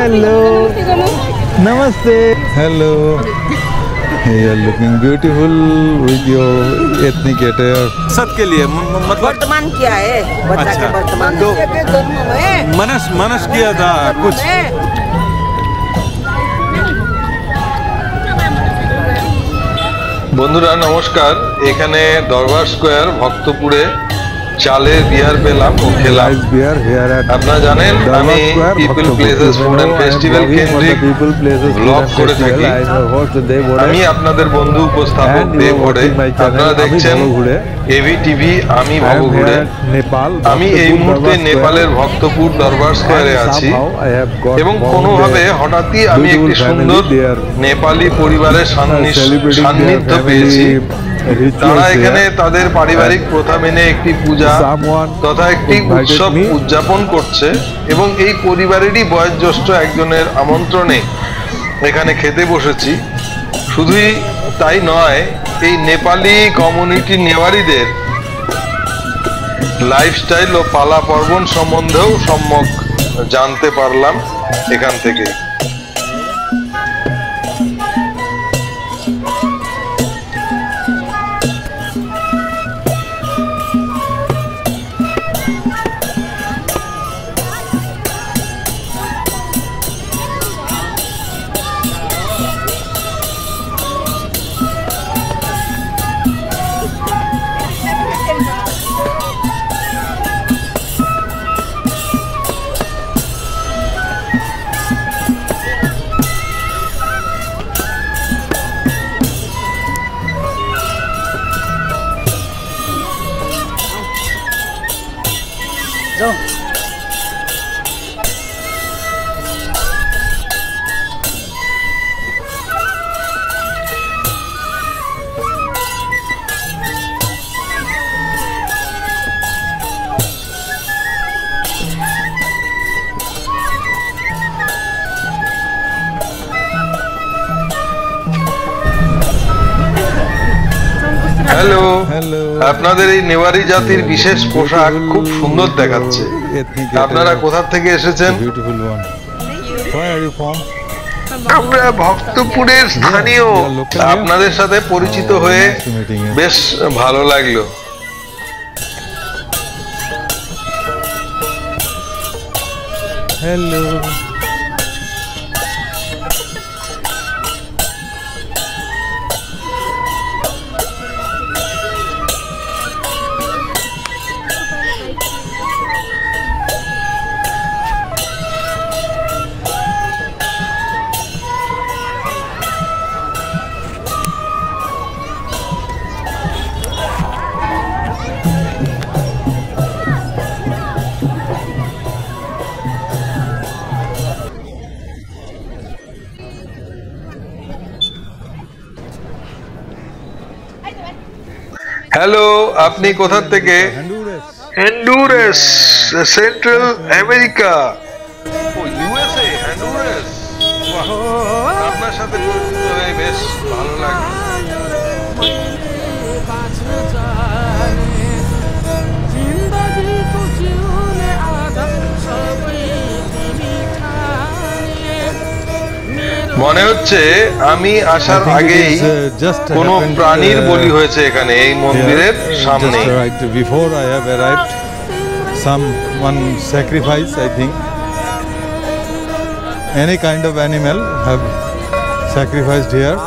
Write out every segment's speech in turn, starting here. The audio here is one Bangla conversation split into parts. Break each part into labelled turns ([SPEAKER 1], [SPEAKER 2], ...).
[SPEAKER 1] Hello. Namaste. Hello. You are looking beautiful with your ethnic attire.
[SPEAKER 2] सबके लिए मतलब
[SPEAKER 3] वर्तमान क्या है बच्चा के वर्तमान
[SPEAKER 2] तो मनस किया था कुछ
[SPEAKER 4] বন্ধুরা নমস্কার এখানে দরবার স্কয়ার ভক্তপুরে চালের বিয়ার পেলাম ও খেলাম আপনারা জানেন আমি people places food and festival কেন্দ্রিক ব্লগ করে থাকি আমি আপনাদের বন্ধু উপস্থাপক দেব ঘুরে আপনারা দেখছেন এভি টিভি আমি বাবু ঘুরে আমি এই মুহূর্তে নেপালের ভক্তপুর দরবার স্কয়ারে আছি এবং কোনোভাবে হঠাৎই আমি একটি সুন্দর নেপালি পরিবারের সান্নিধ্য পেয়েছি তারা এখানে তাদের পারিবারিক প্রথা মেনে একটি পূজা তথা একটি উৎসব উদযাপন করছে এবং এই পরিবারেরই বয়োজ্যেষ্ঠ একজনের আমন্ত্রণে এখানে খেতে বসেছি শুধুই তাই নয় এই নেপালি কমিউনিটি নেওয়ারিদের লাইফস্টাইল ও পালা পার্বণ সম্বন্ধেও সম্যক জানতে পারলাম এখান থেকে হ্যালো আপনাদের এই নেওয়ারি জাতির বিশেষ পোশাক খুব সুন্দর দেখাচ্ছে আপনারা কোথা থেকে এসেছেন আমরা ভক্তপুরের স্থানীয় আপনাদের সাথে পরিচিত হয়ে বেশ ভালো লাগলো
[SPEAKER 1] হ্যালো
[SPEAKER 4] হ্যালো আপনি কোথা থেকে হন্ডুরাস সেন্ট্রাল আমেরিকা ও ইউএসএ হন্ডুরাস আপনার সাথে পরিচিত হয়ে বেশ ভালো লাগলো মনে হচ্ছে আমি আসার আগেই কোনো প্রাণীর বলি হয়েছে এখানে এই মন্দিরের সামনে
[SPEAKER 1] before I have arrived someone sacrifice I think any kind of animal have sacrificed here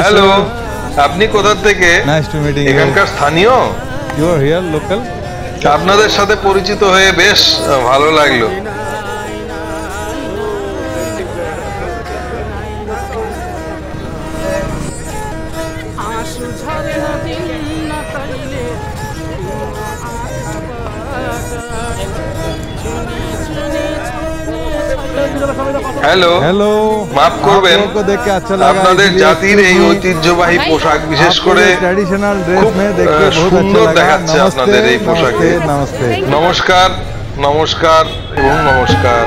[SPEAKER 4] hello আপনি কোথা থেকে
[SPEAKER 1] nice to meeting you
[SPEAKER 4] এখানকার স্থানীয়
[SPEAKER 1] you are here local
[SPEAKER 4] আপনাদের সাথে পরিচিত হয়ে বেশ ভালো লাগলো হ্যালো হ্যালো মাফ করবেন আপনাদের জাতির এই ঐতিহ্যবাহী পোশাক বিশেষ করে ট্র্যাডিশনাল ড্রেস মে দেখতে বহুত সুন্দর দেখাচ্ছে আপনাদের এই পোশাকে নমস্কার নমস্কার এবং নমস্কার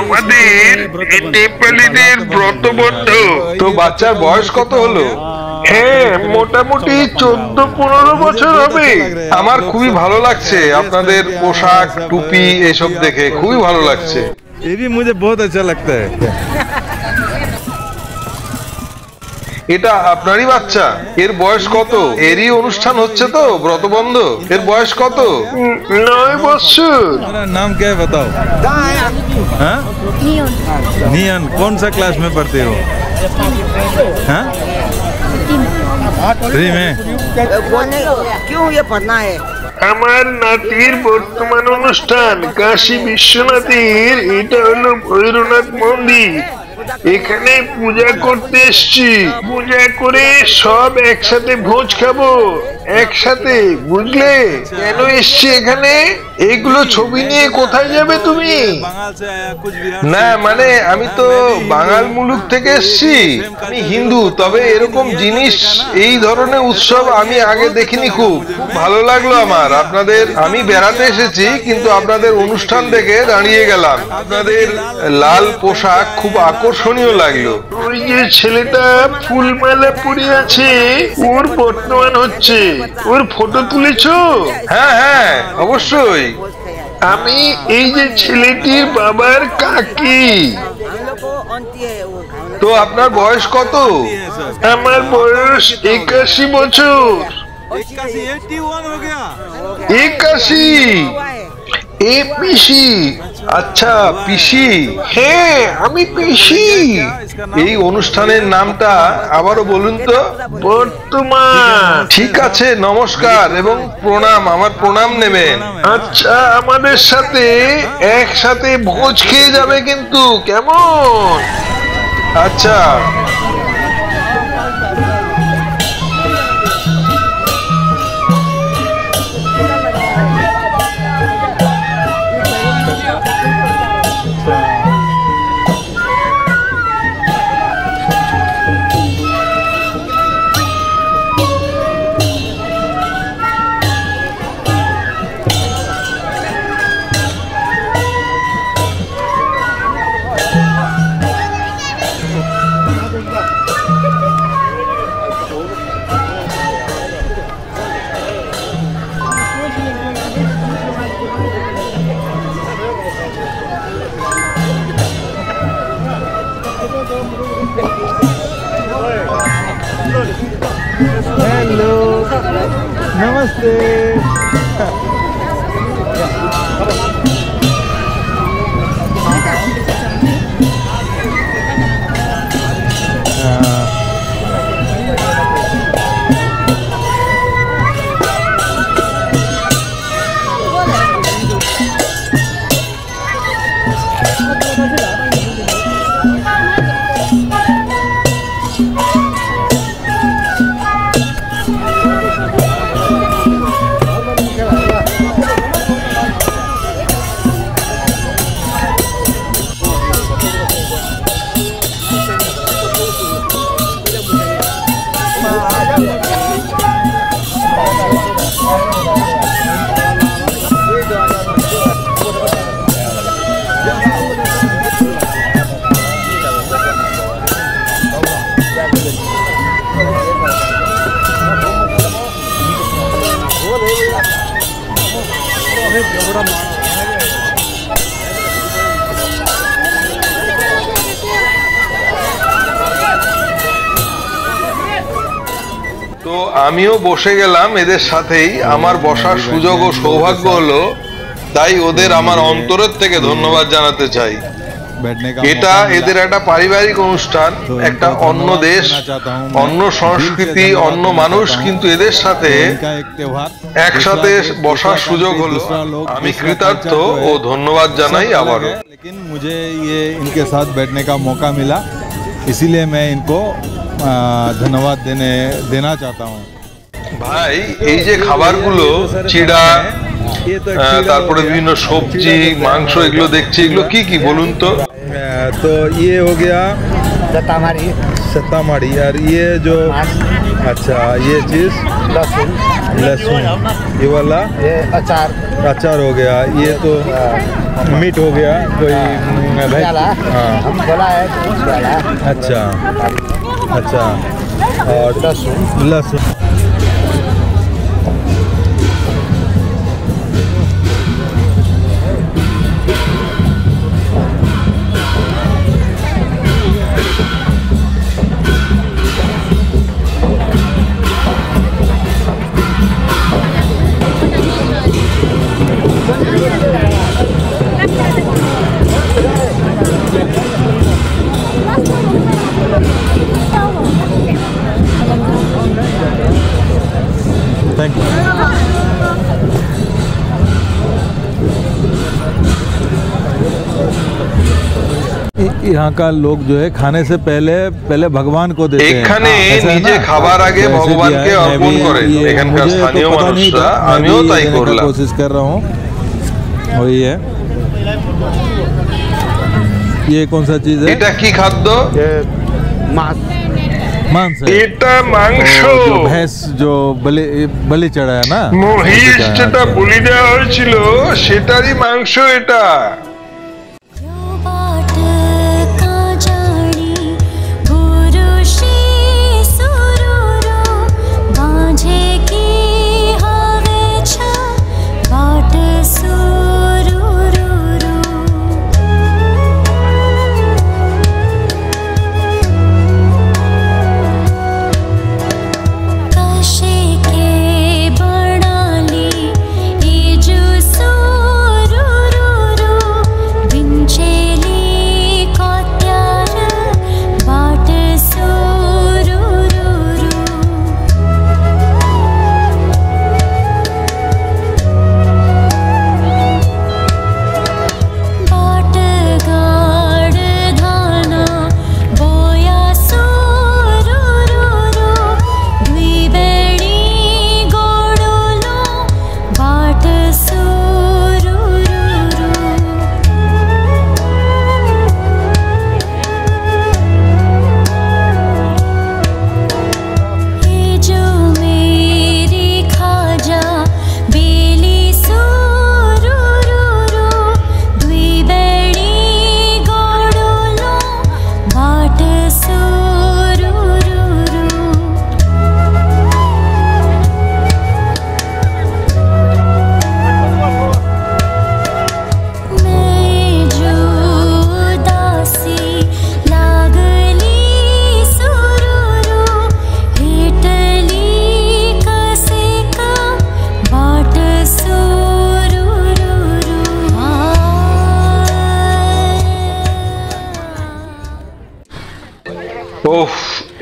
[SPEAKER 5] আমাদের নেপালিদের ব্রতবন্ধ।
[SPEAKER 4] তো বাচ্চার বয়স কত হলো?
[SPEAKER 5] হ্যাঁ, মোটামুটি 14-15 বছর হবে।
[SPEAKER 4] আমার খুবই ভালো লাগছে আপনাদের পোশাক টুপি এসব দেখে, খুবই ভালো লাগছে।
[SPEAKER 1] ये भी मुझे बहुत अच्छा लगता है।
[SPEAKER 4] এটা আপনারই বাচ্চা? এর বয়স কত? এরই অনুষ্ঠান হচ্ছে তো ব্রতবন্ধ? এর বয়স কত?
[SPEAKER 5] 9 বছর।
[SPEAKER 1] मेरा नाम क्या है बताओ? हाँ? नियन। कौन सा क्लास में पढ़ते हो? हाँ? 3 में।
[SPEAKER 3] बोलने क्यों ये पढ़ना है?
[SPEAKER 5] আমার নাতির বর্তমান অনুষ্ঠান কাশী বিশ্বনাথের। এটা হলো ভৈরবনাথ মন্দির। এখানে পূজা করতে এসছি। পূজা করে সব একসাথে ভোজ খাবো, একসাথে, বুঝলে? কেন এসছি এখানে? এইগুলো ছবি নিয়ে কোথায় যাবে তুমি?
[SPEAKER 1] बंगाल से आया कुछ बिहार।
[SPEAKER 4] না মানে আমি তো বাঙাল মুলুক থেকে এসেছি। আমি হিন্দু, তবে এরকম জিনিস, এই ধরনের উৎসব আমি আগে দেখিনি। খুব ভালো লাগলো আমার। আপনাদের, আমি বেড়াতে এসেছি কিন্তু আপনাদের অনুষ্ঠান দেখে দাঁড়িয়ে গেলাম। আপনাদের লাল পোশাক খুব আকর্ষণীয় লাগলো।
[SPEAKER 5] ওই যে ছেলেটা ফুলমালা পরে আছে, ওর বর্তমান হচ্ছে। ওর ফটো তুলেছো?
[SPEAKER 4] হ্যাঁ হ্যাঁ, অবশ্যই।
[SPEAKER 5] আমি এই যে ছেলেটির বাবার কাকি।
[SPEAKER 3] हम लोग को ऑनती है वो।
[SPEAKER 4] তো আপনার বয়স কত?
[SPEAKER 5] আমার বয়স 81 বছর।
[SPEAKER 1] 81 हो गया।
[SPEAKER 5] 81।
[SPEAKER 3] हुआ है।
[SPEAKER 5] এ পিসি।
[SPEAKER 4] আচ্ছা, পিসি।
[SPEAKER 5] হ্যাঁ, আমি পিসি।
[SPEAKER 4] এই অনুষ্ঠানের নামটা আবারও বলুন তো।
[SPEAKER 5] বর্তমান।
[SPEAKER 4] ঠিক আছে, নমস্কার এবং প্রণাম, আমার প্রণাম নেবেন।
[SPEAKER 5] আচ্ছা, আমাদের সাথে একসাথে ভোজ খেয়ে যাবে কিন্তু, কেমন?
[SPEAKER 4] আচ্ছা।
[SPEAKER 1] हेलो, नमस्ते।
[SPEAKER 4] তো আমিও বসে গেলাম এদের সাথেই। আমার বসার সুযোগ ও সৌভাগ্য হলো, তাই ওদের আমার অন্তরের থেকে ধন্যবাদ জানাতে চাই। এটা এদের একটা পারিবারিক অনুষ্ঠান, একটা অন্য দেশ, অন্য সংস্কৃতি, অন্য মানুষ, কিন্তু এদের সাথে একসাথে বসার সুযোগ হলো। আমি কৃতার্থ ও ধন্যবাদ জানাই আবারও।
[SPEAKER 1] लेकिन मुझे ये इनके साथ बैठने का मौका मिला, इसीलिए मैं इनको धन्यवाद देना चाहता हूँ।
[SPEAKER 4] ভাই, এই যে খাবারগুলো, চিড়া, তারপরে বিভিন্ন সবজি, মাংস, এগুলো দেখছি, এগুলো কি কি বলুন তো?
[SPEAKER 1] तो ये हो गया सत्तामाड़ी। यार ये जो अच्छा ये चीज़ लहसुन, ये वाला
[SPEAKER 6] ये
[SPEAKER 1] अचार हो गया। ये तो मीट हो गया कोई हाँ अच्छा अच्छा। और लहसुन यहाँ का लोग जो है खाने से पहले भगवान को देते हैं।
[SPEAKER 4] এখানে নিজে খাবার আগে ভগবানকে অর্পণ করেন এখানকার স্থানীয় মানুষরা। আমিও তাই করলাম।
[SPEAKER 1] कोशिश कर रहा हूँ। वही है। ये कौन सा चीज है?
[SPEAKER 4] এটা কি খাদ্য?
[SPEAKER 1] मांस है।
[SPEAKER 5] এটা মাংস।
[SPEAKER 1] भैंस जो बलि चढ़ाया ना,
[SPEAKER 5] মহিষ যেটা বলি দেওয়া হয়েছিল সেটারই মাংস এটা।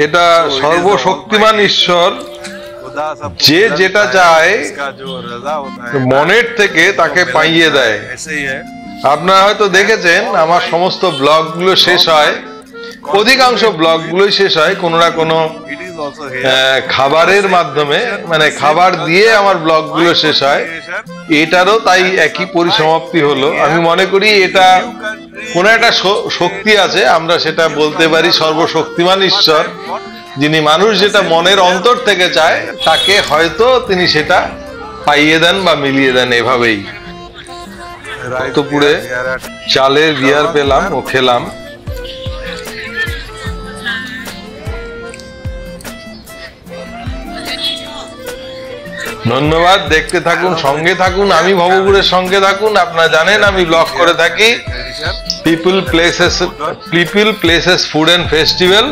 [SPEAKER 4] এটা সর্বশক্তিমান ঈশ্বর যে যেটা চায় মনের থেকে তাকে পাইয়ে দেয়। আপনারা হয়তো দেখেছেন আমার সমস্ত ব্লগগুলো শেষ হয়, অধিকাংশ ব্লগগুলোই শেষ হয় কোনো না কোনো খাবারের মাধ্যমে, মানে খাবার দিয়ে আমার ব্লগগুলো শেষ হয়। এটারও তাই একই পরিসমাপ্তি হলো। আমি মনে করি এটা কোনো একটা শক্তি আছে, আমরা সেটা বলতে পারি সর্বশক্তিমান ঈশ্বর, যিনি মানুষ যেটা মনের অন্তর থেকে চায় তাকে হয়তো তিনি সেটা পাইয়ে দেন বা মিলিয়ে দেন। এভাবেই ভক্তপুরে চালের বিয়ার পেলাম ও খেলাম। ধন্যবাদ। দেখতে থাকুন, সঙ্গে থাকুন, আমি ভবপুরের সঙ্গে থাকুন। আপনারা জানেন আমি ব্লগ করে থাকি people places food and festival,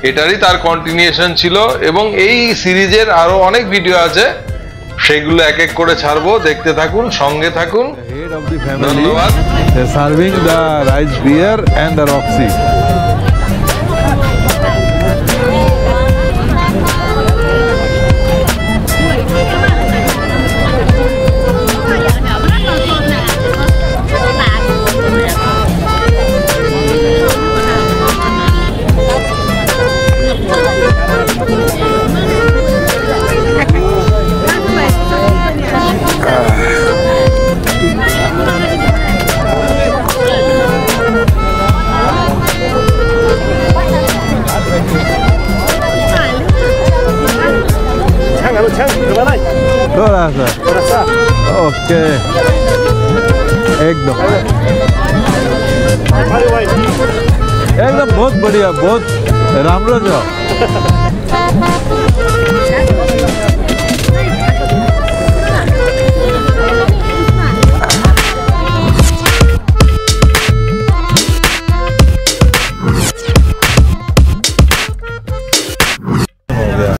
[SPEAKER 4] এটারই তার কন্টিনিউশন ছিল এবং এই সিরিজের আরো অনেক ভিডিও আছে, সেগুলো এক এক করে ছাড়বো। দেখতে থাকুন, সঙ্গে থাকুন। ধন্যবাদ।
[SPEAKER 1] Serving the rice beer and the Roxy. थोड़ा सा ओके एकदम बहुत बढ़िया बहुत राम्रो छ